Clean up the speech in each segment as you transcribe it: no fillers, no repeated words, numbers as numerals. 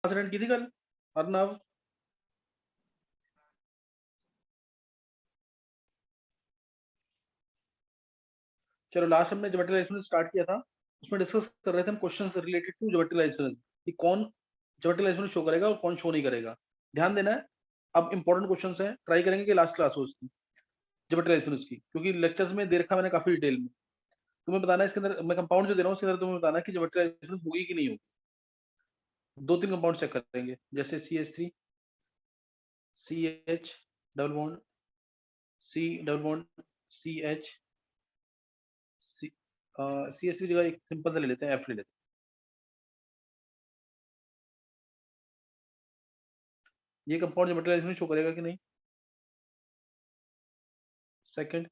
Attend की थी कल अर्नव? चलो लास्ट हमने ज्योमेट्रिकल एक्सपेरिमेंट स्टार्ट किया था, उसमें डिस्कस कर रहे थे हम questions related to geometrical experiment कि कौन ज्योमेट्रिकल एक्सपेरिमेंट शो करेगा और कौन शो नहीं करेगा। ध्यान देना है, अब इंपॉर्टेंट क्वेश्चंस हैं, ट्राई करेंगे कि लास्ट क्लास हो उसकी ज्योमेट्रिकल एक्सपेरिमेंट की, क्योंकि लेक्चर्स में दे रखा मैंने काफी डिटेल में। तुम्हें बताना है इसके अंदर, मैं कंपाउंड जो दे रहा हूँ उसके अंदर तुम्हें बताना है कि ज्योमेट्रिकल एक्सपेरिमेंट होगी कि नहीं होगी। दो तीन कंपाउंड चेक करेंगे, जैसे CH3, CH double bond, C double bond, CH, CH3 की जगह एक सिंपल सा ले लेते हैं, F ले लेते हैं। ये कंपाउंड ज्योमेट्रिकल एक्सपेरिमेंट शो करेगा कि नहीं? Second,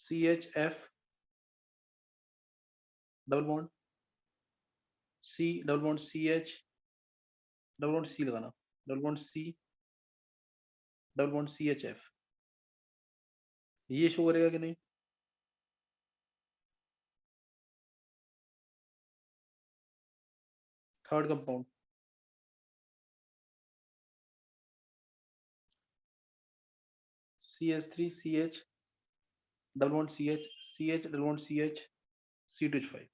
CHF double bond, C double bond, CH double bond, C लगाना, double bond C double bond, CHF, ये शो करेगा कि नहीं? Third compound, CH3CH double bond CH, CH double bond CH, C2H5।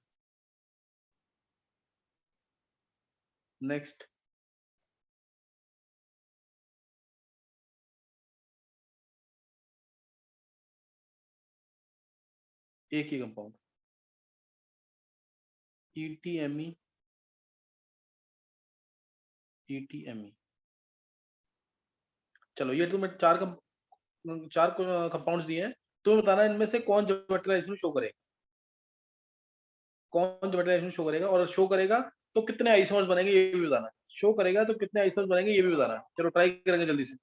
Next, एक ही compound, ETME, ETME। चलो ये तो मैं चार कंपाउंड्स दिए हैं, तो बताना इनमें से कौन ज्योमेट्रिकल एक्सपेरिमेंट शो करेगा, कौन ज्योमेट्रिकल एक्सपेरिमेंट शो करेगा, और शो करेगा तो कितने आइसोमर्स बनेंगे ये भी बताना है। शो करेगा तो कितने आइसोमर्स बनेंगे ये भी बताना है। चलो ट्राई करेंगे जल्दी से।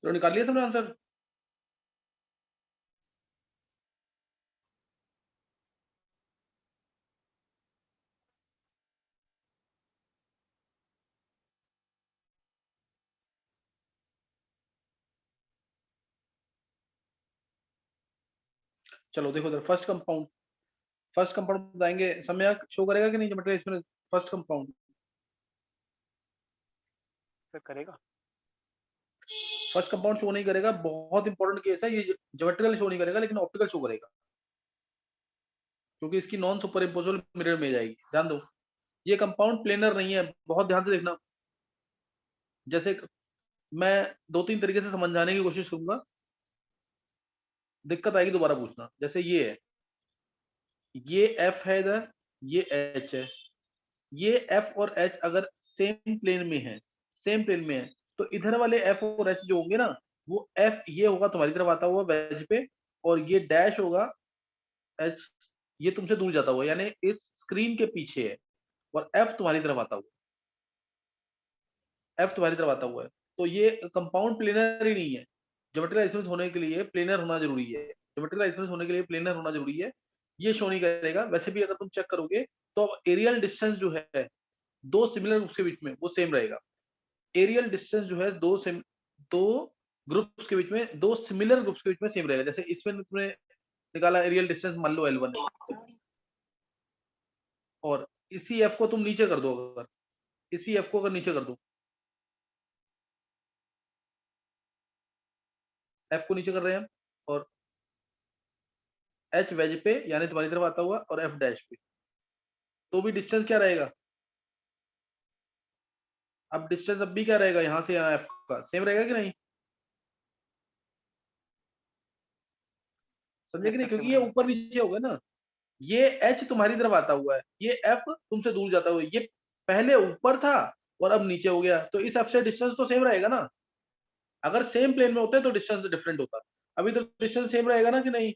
तो निकाल लिया सबने आंसर? चलो देखो इधर, फर्स्ट कंपाउंड बताएंगे, समय शो करेगा कि नहीं geometrical experiment? First compound sir करेगा। फर्स्ट कंपाउंड शो नहीं करेगा, बहुत इंपॉर्टेंट केस है ये। ज्योमेट्रिकल शो नहीं करेगा लेकिन ऑप्टिकल शो करेगा, क्योंकि इसकी नॉन सुपर इम्पोजेबल मिरर में जाएगी। ध्यान दो, ये कंपाउंड प्लेनर नहीं है, बहुत ध्यान से देखना। जैसे मैं दो तीन तरीके से समझाने की कोशिश करूंगा, दिक्कत आएगी दोबारा पूछना। जैसे ये है, ये एफ है इधर, ये एच है। ये एफ और एच अगर सेम प्लेन में है, सेम प्लेन में है, तो इधर वाले एफ और एच जो होंगे ना, वो एफ ये होगा तुम्हारी तरफ आता हुआ वेज पे, और ये डैश होगा एच, ये तुमसे दूर जाता हुआ, यानी इस स्क्रीन के पीछे है, और एफ तुम्हारी तरफ आता हुआ, एफ तुम्हारी तरफ आता हुआ है। तो ये कंपाउंड प्लेनर ही नहीं है। ज्योमेट्रिकल आइसोमेट्रिक होने के लिए प्लेनर होना जरूरी है, ज्योमेट्रिकल आइसोमेट्रिक होने के लिए प्लेनर होना जरूरी है। ये शो नहीं करेगा। वैसे भी अगर तुम चेक करोगे तो एरियल डिस्टेंस जो है दो सिमिलर ग्रुप्स के बीच में वो सेम रहेगा। एरियल डिस्टेंस जो है दो ग्रुप्स के बीच में, दो सिमिलर ग्रुप्स के बीच में सेम रहेगा। जैसे इसमें तुमने निकाला एरियल डिस्टेंस, मान लो L1 है, और इसी एफ को तुम नीचे कर दो, अगर इसी एफ को अगर नीचे कर दो, एफ को नीचे कर रहे हैं हम, और एच वेज पे यानी तुम्हारी तरफ आता हुआ, और एफ डैश पे, तो भी डिस्टेंस क्या रहेगा? अब डिस्टेंस अब भी क्या रहेगा, यहां से यहाँ एफ का सेम रहेगा कि नहीं? समझे यस कि नहीं? सर सेम क्योंकि ये रहेगा। ऊपर नीचे होगा ना। ये एच तुम्हारी तरफ आता हुआ है, ये एफ तुमसे दूर जाता हुआ है। ये पहले ऊपर था और अब नीचे हो गया, तो इस एफ से डिस्टेंस तो सेम रहेगा ना। अगर सेम प्लेन में होते तो डिस्टेंस डिफरेंट होता। अभी तो डिस्टेंस सेम रहेगा ना कि नहीं?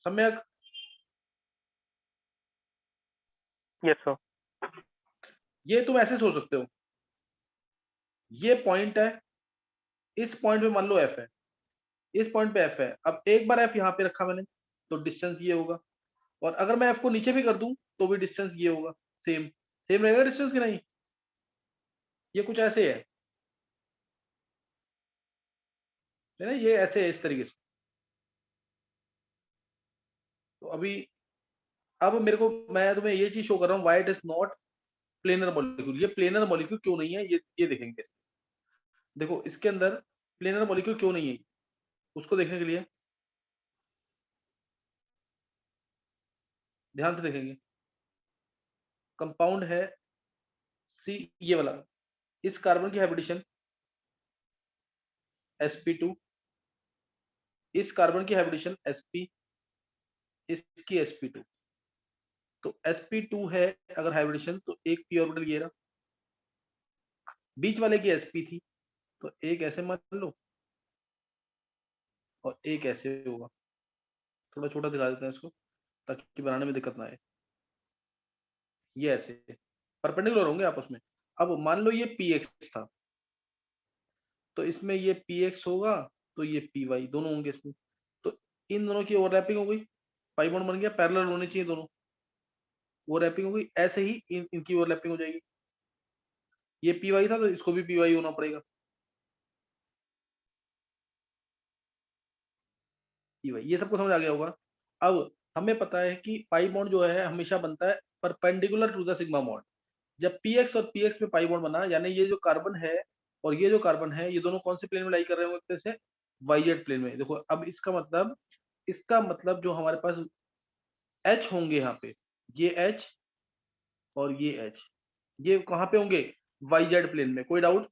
सम्यक? Yes sir. ये तुम ऐसे सोच सकते हो, ये पॉइंट है, इस पॉइंट पे मान लो एफ है, इस पॉइंट पे एफ है। अब एक बार एफ यहाँ पे रखा मैंने, तो डिस्टेंस ये होगा, और अगर मैं एफ को नीचे भी कर दूं तो भी डिस्टेंस ये होगा। सेम सेम रहेगा डिस्टेंस कि नहीं? ये कुछ ऐसे है ना, ये ऐसे है इस तरीके से। तो अभी अब मेरे को, मैं तुम्हें ये चीज शो कर रहा हूँ, why it is not planar molecule. ये प्लेनर मॉलिक्यूल क्यों नहीं है, ये देखेंगे। देखो इसके अंदर प्लेनर मॉलिक्यूल क्यों नहीं है, उसको देखने के लिए ध्यान से देखेंगे। कंपाउंड है सी, ये वाला, इस कार्बन की हाइब्रिडेशन sp2, इस कार्बन की हाइब्रिडेशन sp, इसकी sp2। तो sp2 है अगर हाइब्रिडेशन, तो एक p ऑर्बिटल ये रहा, बीच वाले की sp थी, तो एक ऐसे मान लो और एक ऐसे होगा। थोड़ा छोटा दिखा देते हैं इसको ताकि बनाने में दिक्कत ना आए। ये ऐसे परपेंडिकुलर होंगे आपस में। अब मान लो ये px था, तो इसमें ये px होगा, तो ये py दोनों होंगे इसमें। तो इन दोनों की ओवरलैपिंग हो गई, पाई बॉन्ड बन गया, पैरेलल होने चाहिए दोनों, ओवरलैपिंग हो गई। ऐसे ही इनकी ओवरलैपिंग हो जाएगी। ये py था तो इसको भी py होना पड़ेगा, py। ये सबको समझ आ गया होगा। अब हमें पता है कि पाई बॉन्ड जो है हमेशा बनता है perpendicular to the sigma bond. जब px और px में पाई बॉन्ड बना, यानी ये जो कार्बन है और ये जो कार्बन है, ये दोनों कौन से प्लेन में लाई कर रहे होंगे एक तरह से? वाईजेड प्लेन में। देखो अब इसका मतलब जो हमारे पास H होंगे यहाँ पे, ये H और ये H, ये कहाँ पे होंगे? वाईजेड प्लेन में। कोई डाउट?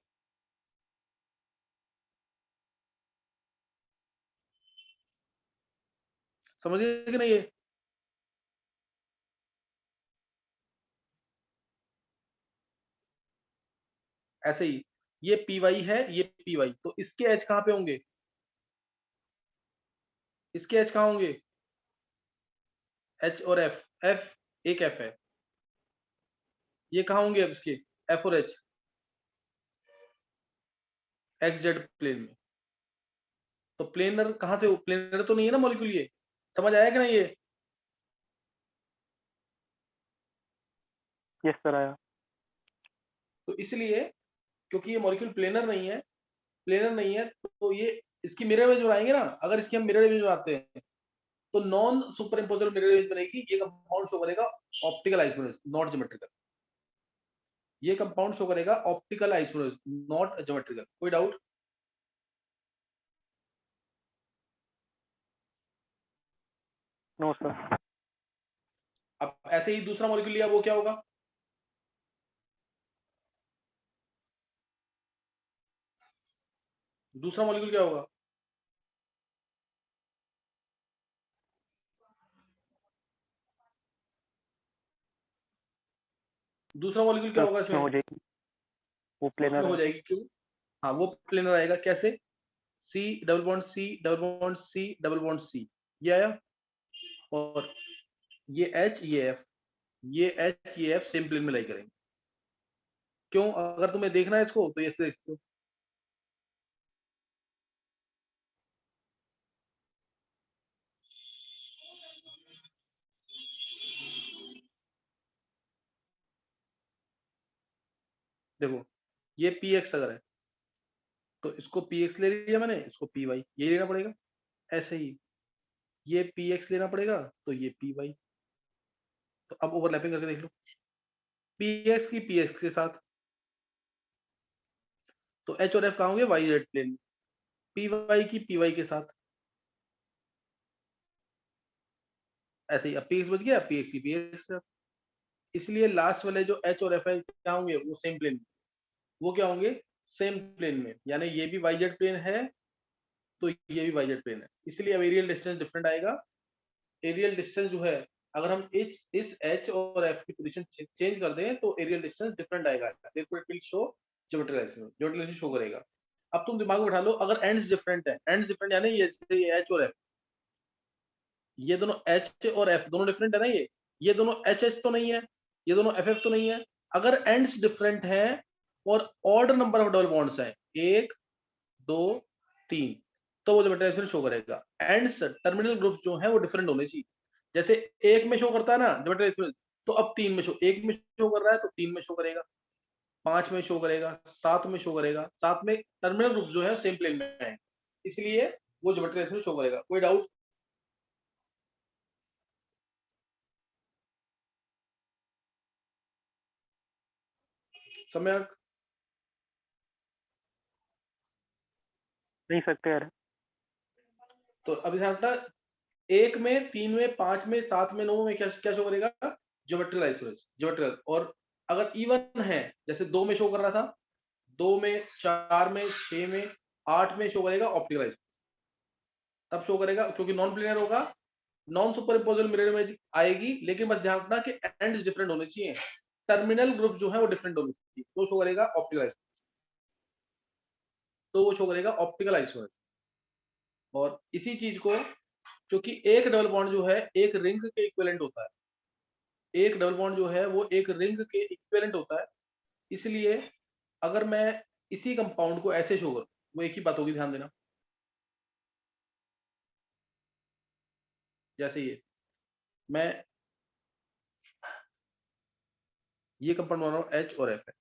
समझिए कि नहीं? ये ऐसे ही, ये py है, ये py, तो इसके H कहाँ पे होंगे? इसके H कहाँ होंगे? H और F, F एक F है, ये कहाँ होंगे अब इसके? F और H, XZ प्लेन में। तो प्लेनर कहाँ से, प्लेनर तो नहीं है ना मॉलिक्यूल, ये समझ आया कि नहीं ये? यस सर आया। तो इसलिए क्योंकि ये मॉलिक्यूल प्लेनर नहीं है, प्लेनर नहीं है, तो ये इसकी मिरर इमेज बनाएंगे ना, अगर इसकी हम मिरर इमेज बनाते हैं तो non superimposable mirror image बनेगी, ये कंपाउंड शो करेगा ऑप्टिकल आइसोमेरिज्म, नॉट ज्योमेट्रिकल। ये कंपाउंड शो करेगा ऑप्टिकल आइसोमेरिज्म, नॉट ज्योमेट्रिकल। कोई डाउट? No sir. अब ऐसे ही दूसरा मॉलिक्यूल लिया, वो क्या होगा? दूसरा मॉलिक्यूल क्या होगा? दूसरा मॉलिक्यूल क्या होगा उसमें इसमें? हो जाएगी, वो उसमें प्लेनर हो है। जाएगी, क्यों? हाँ, वो प्लेनर आएगा। कैसे? C double bond C double bond C double bond C, ये आया। और ये एच ये एफ, ये एच ये एफ सेम प्लेन में लाई करेंगे। क्यों? अगर तुम्हें देखना है इसको तो ये ऐसे देखो। देखो, ये पी एक्स अगर है तो इसको पी एक्स ले लिया मैंने, इसको पी वाई ये लेना पड़ेगा। ऐसे ही ये पी एक्स लेना पड़ेगा, तो ये पी वाई। तो अब ओवरलैपिंग करके देख लो, पी एक्स की पी एक्स के साथ, तो एच और एफ कहाँ होंगे? Y Z plane. P Y की पी वाई के साथ, ऐसे ही। अब पी एक्स बच गया, पी एक्स की पी एक्स के साथ। इसलिए लास्ट वाले जो एच और एफ है क्या होंगे? वो सेम प्लेन। वो क्या होंगे? सेम प्लेन में, यानी ये भी वाई जेड प्लेन है, तो ये भी वाई जेड प्लेन है, इसलिए अब एरियल डिस्टेंस डिफरेंट आएगा। एरियल डिस्टेंस जो है, अगर हम इस एच और एफ की पोजीशन चेंज कर दें तो एरियल डिस्टेंस डिफरेंट आएगा, therefore it will show geometrical isomerism, geometrical show करेगा। अब तुम दिमाग में बैठा लो, अगर एंड्स डिफरेंट है, एंड्स डिफरेंट यानी ये एच और एफ, ये दोनों एच और एफ दोनों डिफरेंट है ना, ये दोनों एच एच तो नहीं है, ये दोनों एफ एफ तो नहीं है। अगर एंड्स डिफरेंट है और odd number of double bonds है, एक दो तीन, तो वो ज्योमेट्रिकल शो करेगा। एंड्स टर्मिनल ग्रुप जो है वो डिफरेंट होने चाहिए। जैसे एक में शो करता है ना ज्योमेट्रिकल, तो अब तीन में शो, एक में शो कर रहा है तो तीन में शो करेगा, पांच में शो करेगा, सात में शो करेगा। सात में टर्मिनल ग्रुप जो है सेम प्लेन में है, इसलिए वो ज्योमेट्रिकल शो करेगा। कोई डाउट? समय? नहीं सकते यार। तो अभी ध्यान रखना, एक में, तीन में, पांच में, सात में, नौ में क्या क्या शो करेगा? Geometrical isomerism, geometrical. और अगर इवन है, जैसे दो में शो कर रहा था, दो में, चार में, छह में, आठ में शो करेगा ऑप्टिकल आइसोमेरिज्म, तब शो करेगा, क्योंकि नॉन प्लीनर होगा, non superimposable mirror image आएगी। लेकिन बस ध्यान रखना कि एंड्स डिफरेंट होने चाहिए, टर्मिनल ग्रुप जो है वो डिफरेंट होने चाहिए, तो शो करेगा ऑप्टिकल आइसोमेरिज्म, तो वो शो करेगा ऑप्टिकल आइसोमेरिज्म। और इसी चीज को, क्योंकि एक डबल बॉन्ड जो है एक रिंग के इक्विवेलेंट होता है, एक डबल बॉन्ड जो है वो एक रिंग के इक्विवेलेंट होता है, इसलिए अगर मैं इसी कंपाउंड को ऐसे शो करूं, वो एक ही बात होगी, ध्यान देना। जैसे मैं ये कंपाउंड बना रहा हूं, एच और एफ है,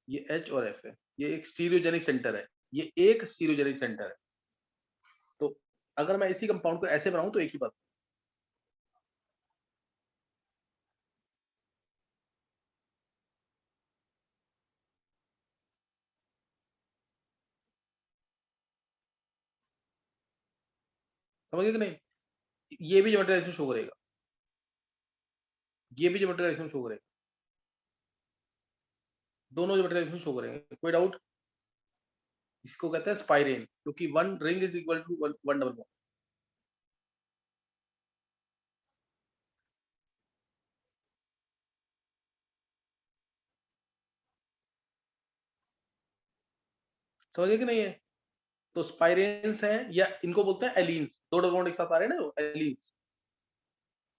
ये एच और एफ है, ये एक स्टीरियोजेनिक सेंटर है, ये एक स्टीरियोजेनिक सेंटर है। तो अगर मैं इसी कंपाउंड को ऐसे बनाऊं तो एक ही बात। समझ गए कि नहीं? ये भी ज्योमेट्रिक शो करेगा, ये भी ज्योमेट्रिक शो करेगा, दोनों ज्योमेट्रिक शो करेंगे। कोई डाउट? इसको कहते हैं स्पाइरेन, क्योंकि one ring is equal to one double bond. समझ गए कि नहीं है? तो स्पाइरेन्स हैं, या इनको बोलते हैं एलीन्स, दो डबल बॉन्ड एक साथ आ रहे हैं ना, एलीन्स,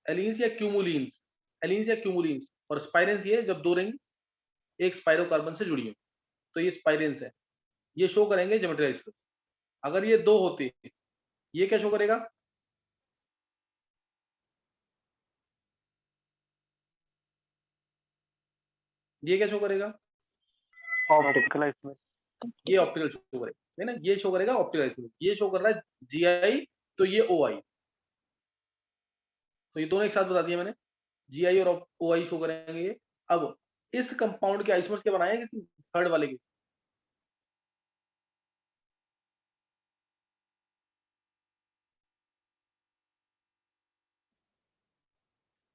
एलीन्स या क्यूमुलीन्स, एलीन्स या क्यूमुलीन्स। और स्पाइरेन्स ये जब दो रिंग एक स्पाइरो कार्बन से जुड़ी हो, तो ये स्पाइरेन्स है, ये शो करेंगे ज्योमेट्रिक आइसोमेरिज्म। अगर ये 2 होते, ये क्या शो करेगा? ये क्या शो करेगा? Optical isolation. ये ऑप्टिकल शो करेगा, है ना, ये शो करेगा ऑप्टिकल आइसोलेशन। ये शो कर रहा है GI, तो ये OI। तो ये दोनों एक साथ बता दिया मैंने, GI और OI शो करेंगे ये। अब इस कंपाउंड के आइसोमर्स क्या बनाए किसी थर्ड वाले के?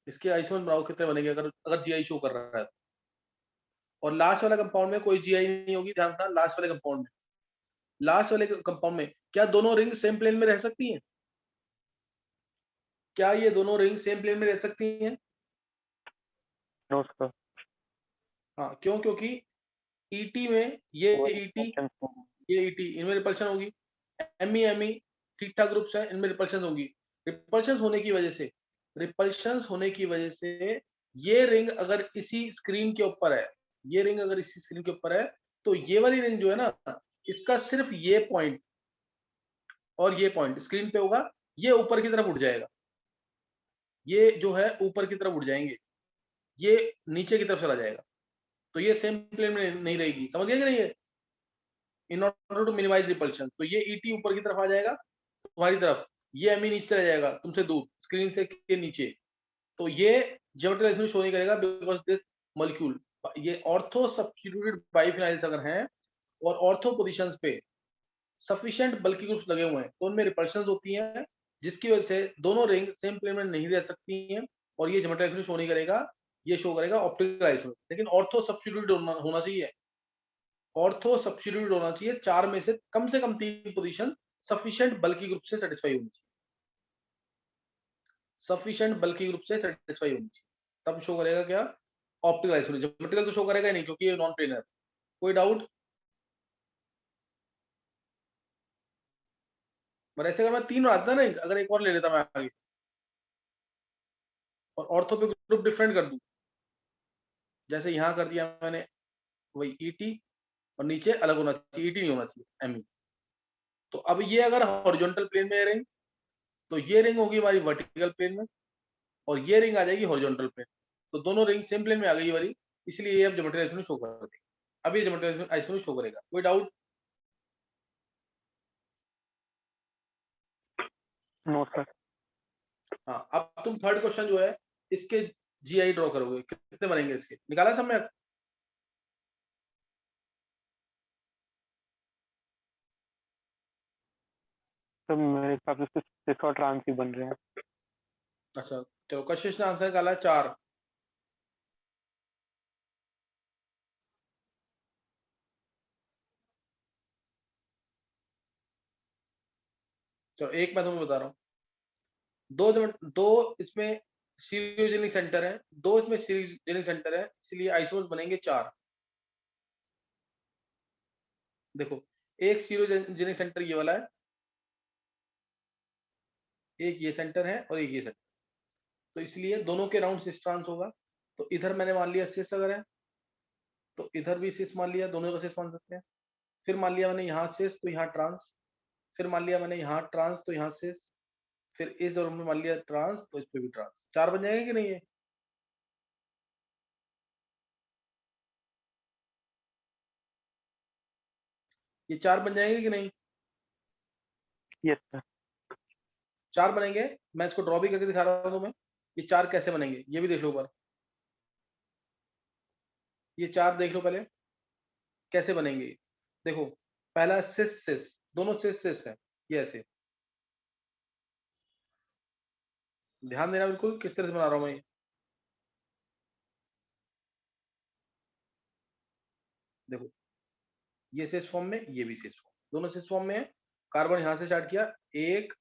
इसके आइसोमर्स बनाओ, कितने बनेंगे अगर अगर GI शो कर रहा है तो? और लास्ट वाला कंपाउंड में कोई GI नहीं होगी, ध्यान था, लास्ट वाले कंपाउंड में, लास्ट वाले कंपाउंड में क्या दोनों रिंग सेम प्लेन में रह सकती हैं? क्या ये दोनों रिंग सेम प्लेन में रह सकती हैं? No sir. हाँ, क्यों? क्योंकि ET में ये ET, ये ET, इनमें रिपल्शन होगी। ME ठीक ठाक ग्रुप्स हैं, इनमें रिपल्शन होगी। रिपल्शन होने की वजह से, रिपल्शन होने की वजह से ये रिंग अगर इसी स्क्रीन के ऊपर है, ये रिंग अगर इसी स्क्रीन के ऊपर है, तो ये वाली रिंग जो है ना, इसका सिर्फ ये पॉइंट और ये पॉइंट स्क्रीन पे होगा, ये ऊपर की तरफ उठ जाएगा, ये जो है ऊपर की तरफ उठ जाएंगे, ये नीचे की तरफ चला जाएगा। तो ये सेम प्लेन में नहीं रहेगी, समझ गए कि नहीं? है in order to minimise repulsion, तो ये ET ऊपर की तरफ आ जाएगा तुम्हारी तरफ, ये ME नीचे चला जाएगा तुमसे दूर, स्क्रीन से के नीचे। तो ये ज्योमेट्रिकल शो नहीं करेगा, बिकॉज दिस मॉलिक्यूल, ये ऑर्थो सब्स्टिट्यूटेड बाइफिनाइल्स अगर हैं और ऑर्थो पोजीशंस पे सफिशिएंट बल्कि ग्रुप्स लगे हुए हैं, तो उनमें रिपल्शंस होती हैं, जिसकी वजह से दोनों रिंग सेम प्लेन में नहीं रह सकती हैं, और ये ज्योमेट्रिकल शो नहीं करेगा, ये शो करेगा ऑप्टिकल आइसोलेशन। लेकिन ऑर्थो सब्स्टिट्यूटेड होना चाहिए, ऑर्थो सब्स्टिट्यूटेड होना चाहिए, 4 में से कम 3 पोजीशन सफिशिएंट बल्कि ग्रुप से सेटिस्फाई होनी चाहिए, सफिशिएंट बल्कि ग्रुप से सेटिस्फाई होनी चाहिए, तब शो करेगा क्या? Optical isolation. ज्योमेट्रिकल तो शो करेगा ही नहीं, क्योंकि ये नॉन प्लेनर। कोई डाउट? पर ऐसे अगर मैं 3 आता ना, अगर एक और ले लेता मैं आगे, और ऑर्थो पे ग्रुप डिफरेंट कर दूं, जैसे यहाँ कर दिया मैंने, वही ET, और नीचे अलग होना चाहिए, ET नहीं होना चाहिए, ME। तो अब ये अगर हॉरिजॉन्टल प्लेन में रिंग, तो ये रिंग होगी हमारी वर्टिकल प्लेन में, और ये रिंग आ जाएगी हॉरिजॉन्टल प्लेन। तो दोनों रिंग सेम प्लेन में आ गई वाली, इसलिए ये अब ज्योमेट्रिकल आइसोलेशन शो कर देगी। अब ये ज्योमेट्रिकल आइसोलेशन शो करेगा। कोई डाउट? No sir. हाँ, अब तुम थर्ड क्वेश्चन जो है, इसके GI ड्रॉ करोगे, कितने बनेंगे इसके, निकाला समय? सर मेरे हिसाब से सिस और ट्रांस ही बन रहे हैं। अच्छा, चलो कशिश ने आंसर निकाला है 4। चलो एक मैं तुम्हें बता रहा हूँ, दो इसमें सीरियोजेनिक सेंटर है, दो इसमें सीरियोजेनिक सेंटर है, इसलिए आइसोमर्स बनेंगे 4। देखो, एक सीरियोजेनिक सेंटर ये वाला है, एक ये सेंटर है, और एक ये सेंटर। तो इसलिए दोनों के राउंड सिस ट्रांस होगा। तो इधर मैंने मान लिया सिस अगर है, तो इधर भी सिस मान लिया, दोनों का सिस मान सकते हैं। फिर मान लिया मैंने यहाँ सिस, तो यहाँ ट्रांस। फिर मान लिया मैंने यहाँ ट्रांस, तो यहाँ सिस। फिर इस और में मान लिया ट्रांस, तो इस पे भी ट्रांस। 4 बन जाएंगे कि नहीं? है ये 4 बन जाएंगे कि नहीं? Yes sir. 4 बनेंगे। मैं इसको ड्रॉ भी करके दिखा रहा हूँ तुम्हें, ये 4 कैसे बनेंगे, ये भी देख लो ऊपर। ये 4 देख लो पहले कैसे बनेंगे। देखो, पहला सिस सिस, दोनों सिस सिस है, ये ऐसे। ध्यान देना बिल्कुल किस तरह से बना रहा हूँ मैं ये। देखो, ये सिस फॉर्म में, ये भी सिस फॉर्म, दोनों सिस फॉर्म में है। कार्बन यहां से स्टार्ट किया, 1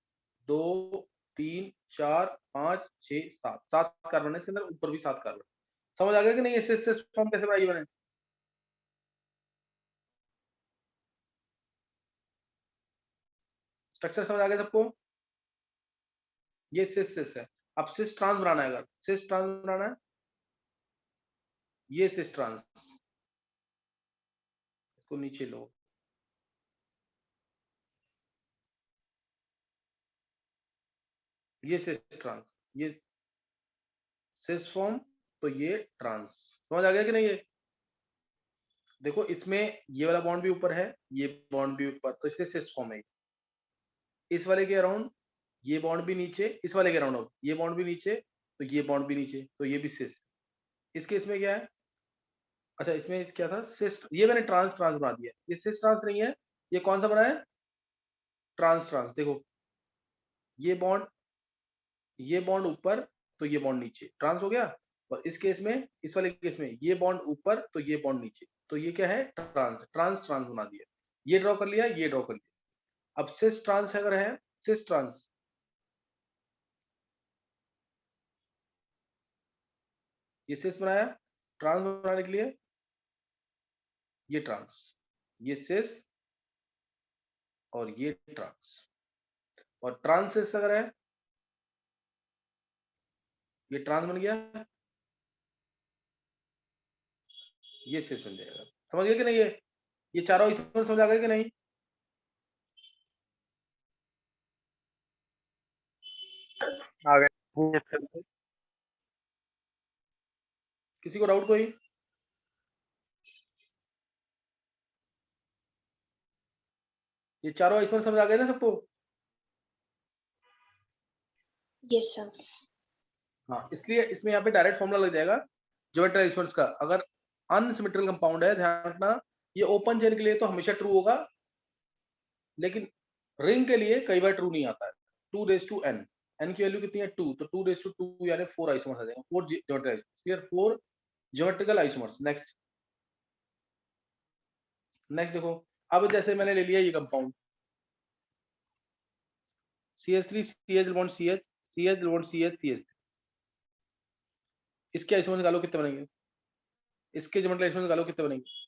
2 3 4 5 6 7, 7 कार्बन है इसके अंदर, ऊपर भी 7 कार्बन। समझ आ गया कि नहीं ये सिस सिस फॉर्म कैसे बनाई मैंने? स्ट्रक्चर समझ आ गया सबको? ये सिस सिस है। अब सिस ट्रांस बनाना है, अगर सिस ट्रांस बनाना है, ये सिस ट्रांस, इसको नीचे लो। ये सिस ट्रांस, ये सिस फॉर्म, तो ये ट्रांस। समझ आ गया कि नहीं? ये देखो इसमें ये वाला बॉन्ड भी ऊपर है, ये बॉन्ड भी ऊपर, तो इसलिए सिस फॉर्म है। इस वाले के अराउंड ये बॉन्ड भी नीचे, इस वाले के अराउंड अब ये बॉन्ड भी नीचे, तो ये बॉन्ड भी नीचे, तो ये भी सिस। इसके इसमें क्या है? अच्छा इसमें क्या था? सिस, ये मैंने ट्रांस ट्रांस बना दिया, ये सिस ट्रांस नहीं है, ये कौन सा बना है? Trans trans. देखो ये बॉन्ड ऊपर, तो ये बॉन्ड नीचे, ट्रांस हो गया। और इस केस में, इस वाले केस में ये बॉन्ड ऊपर, तो ये बॉन्ड नीचे, तो ये क्या है? ट्रांस। ट्रांस ट्रांस बना दिया, ये ड्रॉ कर लिया, ये ड्रॉ कर लिया। अब सिस ट्रांस अगर है, सिस ट्रांस, ये सिस बनाया, ट्रांस बनाने के लिए ये ट्रांस, ये सिस और ये ट्रांस। और ट्रांस सिस अगर है, ये ट्रांस बन गया, ये सिस बन जाएगा। समझ गए कि नहीं? ये चारों इसमें समझ आ गए कि नहीं? आ गए। Yes, sir. किसी को डाउट कोई? ये चारों इसमें समझ आ गए ना सबको? Yes sir. हाँ, इसलिए इसमें यहाँ पे डायरेक्ट फॉर्मूला लग जाएगा ज्योमेट्री आइसोमर्स का। अगर अनसिमेट्रिकल कंपाउंड है, ध्यान रखना ये ओपन चेन के लिए तो हमेशा ट्रू होगा, लेकिन रिंग के लिए कई बार ट्रू नहीं आता है। 2 रेज़ टू n, n की वैल्यू कितनी है? 2, तो 2 रेज़ टू 2 यानी 4 आइसोमर्स आ जाएंगे, 4 geometry isomers. Clear? 4 geometrical isomers. Next next देखो, अब जैसे मैंने ले लिया ये compound CH3 CH bond CH, CH bond CH CH, इसके आइसोमर्स निकालो कितने बनेंगे, इसके ज्योमेट्रिकल आइसोमर्स निकालो कितने बनेंगे।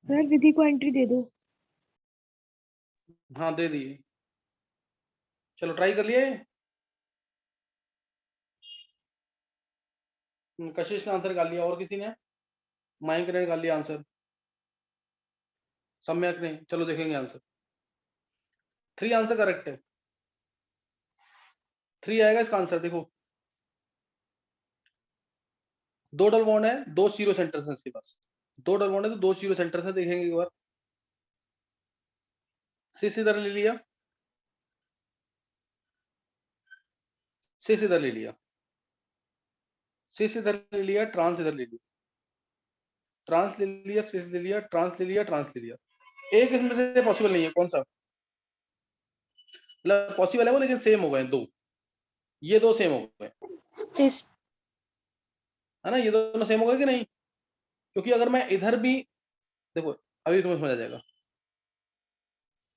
सर विधि को एंट्री दे दो। हाँ दे दिए, चलो ट्राई कर लिए। कशिश ने आंसर निकाल लिया, और किसी ने? मयंक ने निकाल लिया आंसर, सम्यक ने। चलो देखेंगे आंसर। 3 आंसर करेक्ट है, 3 आएगा इसका आंसर। देखो दो डबल बॉन्ड है, दो जीरो सेंटर्स हैं इसके पास, दो डबल बॉन्ड है तो दो जीरो सेंटर्स है, देखेंगे एक बार। सिस इधर ले लिया, सिस इधर ले लिया, सिस इधर ले लिया, ट्रांस इधर ले लिया, ट्रांस ले लिया, सिस ले लिया, ट्रांस ले लिया, ट्रांस ले लिया। एक इसमें से पॉसिबल नहीं है, कौन सा? मतलब पॉसिबल है वो, लेकिन सेम हो गए दो, ये दो सेम हो गए, सिस है ना, ये दोनों सेम हो गए कि नहीं? क्योंकि अगर मैं इधर भी, देखो अभी तुम्हें समझ आ जाएगा।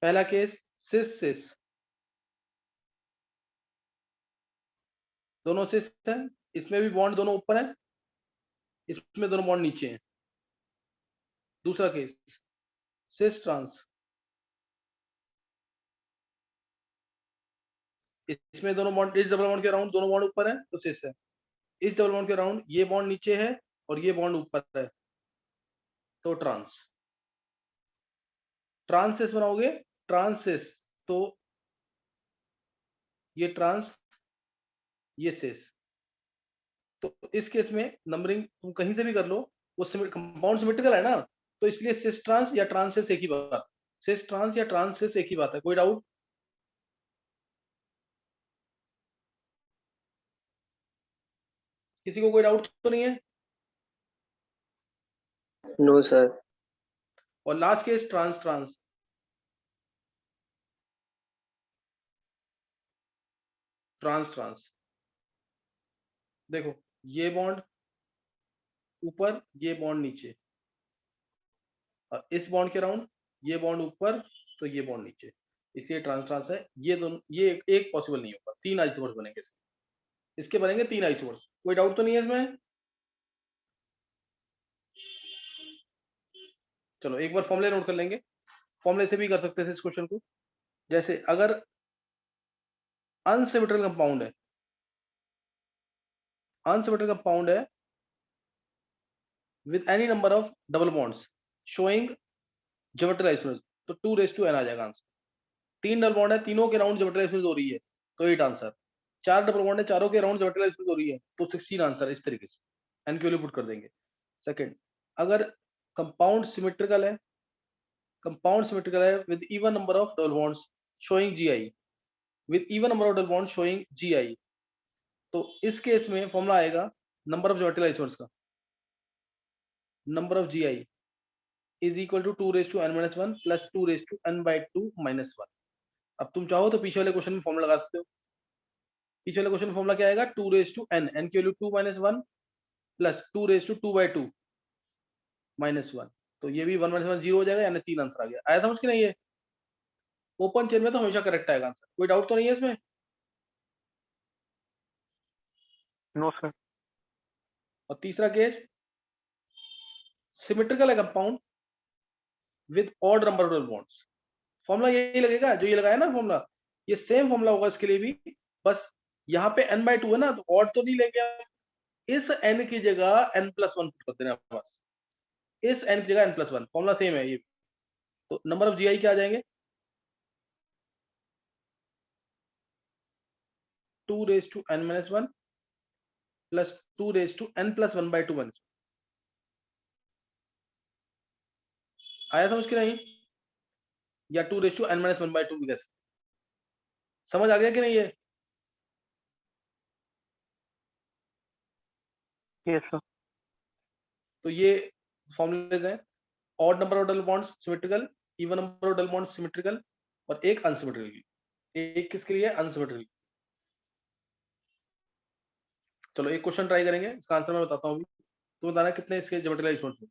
पहला केस सिस सिस, दोनों सिस है, इसमें भी बॉन्ड दोनों ऊपर है, इसमें दोनों बॉन्ड नीचे हैं। दूसरा केस सिस ट्रांस, इसमें दोनों बॉन्ड, इस डबल बॉन्ड के अराउंड दोनों बॉन्ड ऊपर है तो सिस है, इस डबल बॉन्ड के अराउंड ये बॉन्ड नीचे है और ये बॉन्ड ऊपर है तो ट्रांस। ट्रांसिस बनाओगे, ट्रांसिस, तो ये ट्रांस, ये सिस। तो इस केस में नंबरिंग तुम कहीं से भी कर लो, वो कंपाउंड सिमेट्रिकल है ना, तो इसलिए सिस ट्रांस या ट्रांसिस एक ही बात, सिस ट्रांस या ट्रांसिस एक ही बात है। कोई डाउट? किसी को कोई डाउट तो नहीं है? No sir. और last case trans trans, trans trans, देखो ये बॉन्ड ऊपर, ये बॉन्ड नीचे, और इस बॉन्ड के अराउंड ये बॉन्ड ऊपर तो ये बॉन्ड नीचे, इसलिए ट्रांस ट्रांस है। ये दोनों, ये एक पॉसिबल नहीं होगा, तीन आइसोमर्स बनेंगे इसके बनेंगे तीन आइसोमर्स। कोई डाउट तो नहीं है इसमें? चलो एक बार फॉर्मूले नोट कर लेंगे, फॉर्मूले से भी कर सकते थे इस क्वेश्चन को। जैसे अगर अनसिमेट्रिकल कंपाउंड है, अनसिमेट्रिकल कंपाउंड है with any number of double bonds showing geometrical isomers, तो 2n आ जाएगा आंसर। तीन डबल बॉन्ड है, तीनों के राउंड ज्योमेट्रिकल आइसोमर्स हो रही है तो 8 आंसर। चार डबल बॉन्ड है, चारों के राउंड ज्योमेट्रिकल आइसोमर्स हो रही है तो 16 आंसर। इस तरीके से एन क्यू पुट कर देंगे। सेकंड, अगर कंपाउंड सिमेट्रिकल है, कंपाउंड सिमेट्रिकल है with even number of double bonds showing GI, with even number of double bond showing GI, तो इस केस में फॉर्मूला आएगा नंबर ऑफ ज्योमेट्रिकल आइसोमर्स का, number of GI is equal to 2n-1 plus 2n/2-1। अब तुम चाहो तो पीछे वाले क्वेश्चन में फॉर्मूला लगा सकते हो। पीछे वाले क्वेश्चन फॉर्मूला क्या आएगा? 2n, n की वैल्यू 2-1 प्लस 2 2/2-1, तो ये भी 1-1 0 हो जाएगा, यानी 3 आंसर आ गया। आया समझ कि नहीं? ये ओपन चेन में तो हमेशा करेक्ट आएगा आंसर। कोई डाउट तो नहीं है इसमें? No sir. और तीसरा केस सिमेट्रिकल है compound with odd number of bonds, formula यही लगेगा जो ये लगाया ना फॉर्मूला, ये सेम फॉर्मूला होगा इसके लिए भी, बस यहाँ पे n/2 है ना, तो ऑड तो नहीं लेंगे, इस n की जगह n+1 पुट कर देना बस, इस n की जगह n+1, फॉर्मूला सेम है ये। तो नंबर ऑफ जीआई क्या आ जाएंगे? 2n-1 plus 2n+1/2। आया समझ कि नहीं? या 2n-1/2 भी कह सकते। समझ आ गया कि नहीं ये? Yes sir. तो ये फॉर्मूलेज हैं, odd number of double bonds symmetrical, even number of double bonds symmetrical, और एक अनसिमेट्रिकल। एक किसके लिए? अनसिमेट्रिकल। चलो एक क्वेश्चन ट्राई करेंगे, इसका आंसर मैं बताता हूँ अभी, तो बताना कितने इसके ज्योमेट्रिकल आइसोमर्स हैं।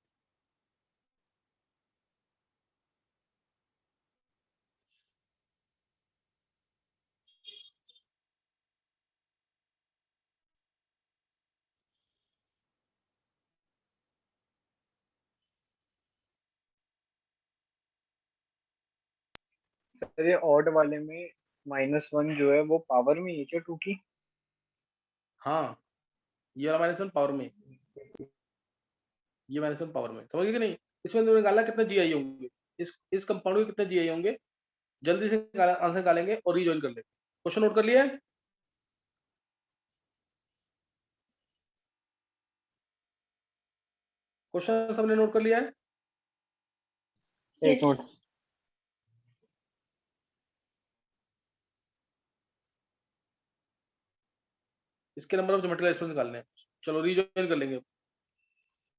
सर ये ऑड वाले में -1 जो है वो पावर में है क्या 2 की? हाँ, ये वाला -1 पावर में, ये -1 पावर में, समझ गए कि नहीं? इसमें तुमने निकाला कितने जीआई होंगे, इस कंपाउंड के कितने जीआई होंगे, जल्दी से आंसर निकालेंगे और रीजॉइन कर लेंगे। क्वेश्चन नोट कर लिया है? क्वेश्चन सबने नोट कर लिया है? एक Yes, मिनट, इसके नंबर ऑफ ज्योमेट्रिकल एक्सप्रेशन निकालने हैं। चलो रीजॉइन कर लेंगे।